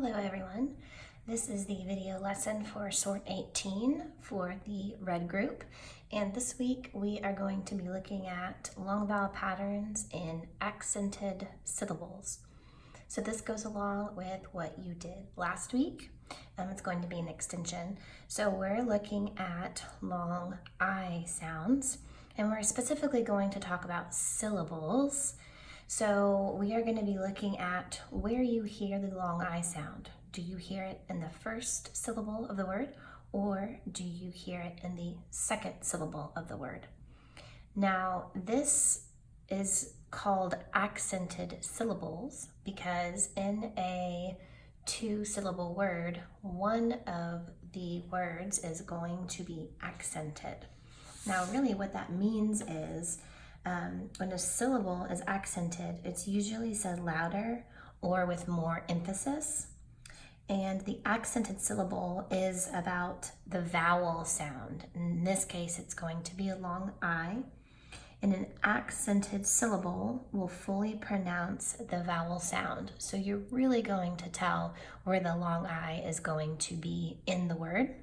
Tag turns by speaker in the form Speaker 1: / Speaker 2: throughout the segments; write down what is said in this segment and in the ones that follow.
Speaker 1: Hello everyone. This is the video lesson for Sort 18 for the red group, and this week we are going to be looking at long vowel patterns in accented syllables. So this goes along with what you did last week. It's going to be an extension. So we're looking at long I sounds, and we're specifically going to talk about syllables. So we are going to be looking at where you hear the long I sound. Do you hear it in the first syllable of the word, or do you hear it in the second syllable of the word? Now, this is called accented syllables because in a two-syllable word, one of the words is going to be accented. Now, really what that means is when a syllable is accented, it's usually said louder or with more emphasis. And the accented syllable is about the vowel sound. In this case, it's going to be a long I. And an accented syllable will fully pronounce the vowel sound. So you're really going to tell where the long I is going to be in the word.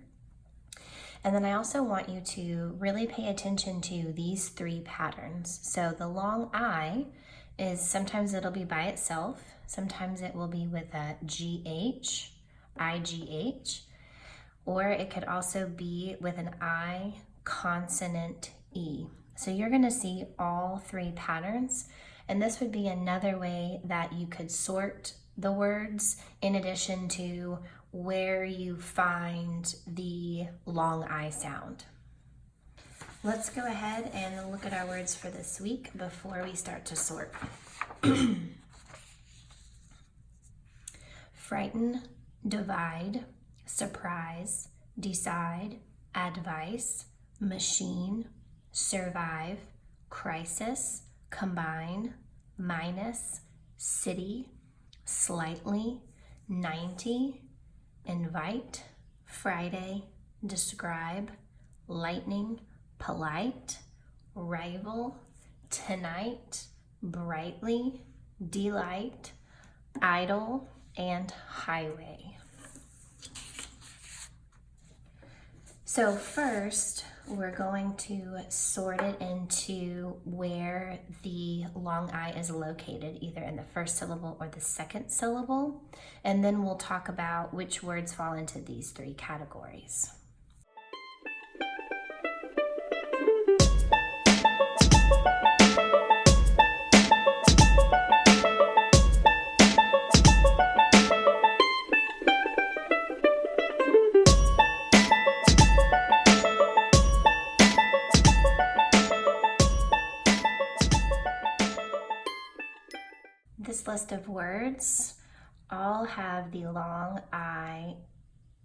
Speaker 1: And then I also want you to really pay attention to these three patterns. So the long I is sometimes it'll be by itself, sometimes it will be with a GH, IGH, or it could also be with an I consonant E. So you're going to see all three patterns, and this would be another way that you could sort the words in addition to where you find the long I sound. Let's go ahead and look at our words for this week before we start to sort. Frighten, divide, surprise, decide, advice, machine, survive, crisis, combine, minus, city, slightly, 90, invite, Friday, describe, lightning, polite, rival, tonight, brightly, delight, idle, and highway. So first, we're going to sort it into where the long I is located, either in the first syllable or the second syllable, and then we'll talk about which words fall into these three categories. This list of words all have the long I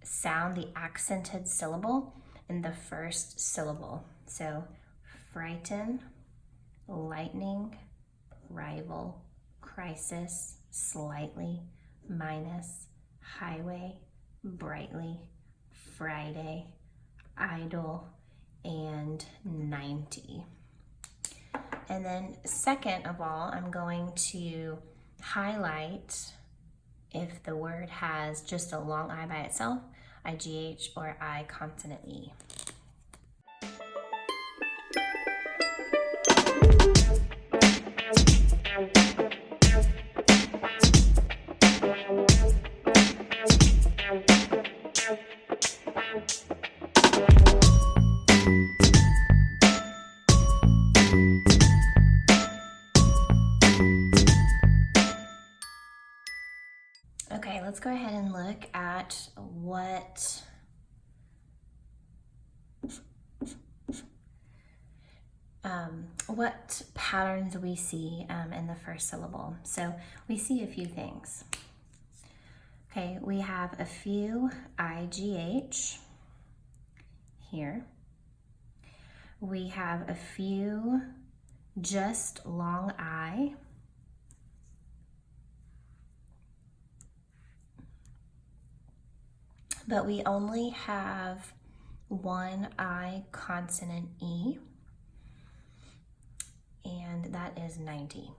Speaker 1: sound, the accented syllable in the first syllable. So frighten, lightning, rival, crisis, slightly, minus, highway, brightly, Friday, idle, and 90. And then second of all, I'm going to highlight if the word has just a long I by itself, IGH, or I consonant E. Okay, let's go ahead and look at what patterns we see in the first syllable. So we see a few things. Okay, we have a few IGH here. We have a few just long I. But we only have one I consonant E, and that is 90.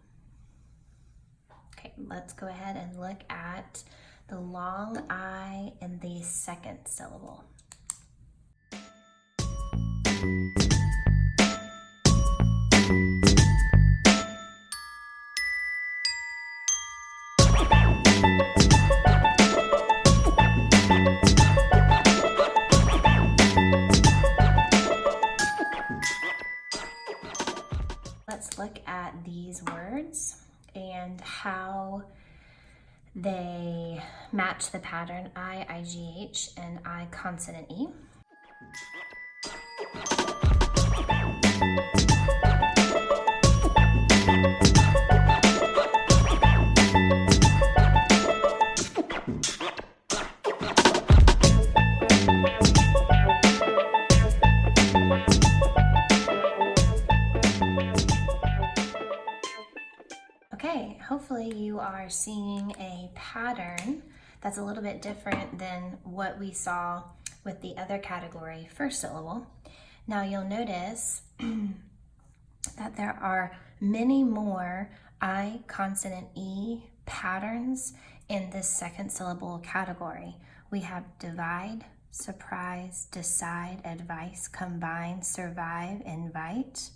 Speaker 1: Okay, let's go ahead and look at the long I in the second syllable. Let's look at these words and how they match the pattern I, IGH, and I consonant E. Okay, hopefully you are seeing a pattern that's a little bit different than what we saw with the other category, first syllable. Now you'll notice that there are many more I consonant E patterns in this second syllable category. We have divide, surprise, decide, advice, combine, survive, invite,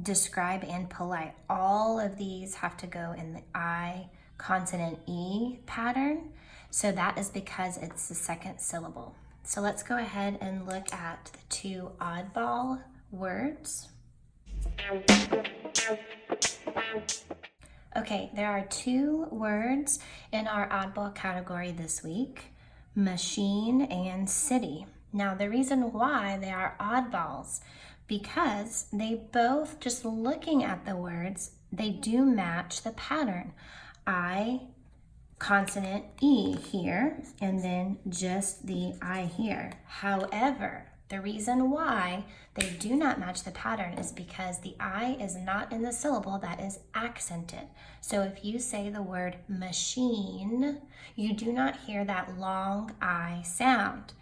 Speaker 1: describe, and polite. All of these have to go in the I consonant E pattern. So that is because it's the second syllable. So let's go ahead and look at the two oddball words. Okay, there are two words in our oddball category this week, machine and city. Now the reason why they are oddballs, because they both, just looking at the words, they do match the pattern. I consonant E here, and then just the I here. However, the reason why they do not match the pattern is because the I is not in the syllable that is accented. So if you say the word machine, you do not hear that long I sound.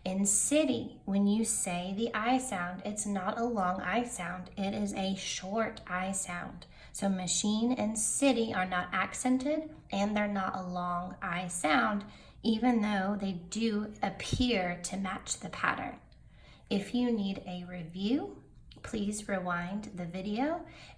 Speaker 1: In city, when you say the I sound, it's not a long I sound, it is a short I sound. So machine and city are not accented and they're not a long I sound, even though they do appear to match the pattern. If you need a review, please rewind the video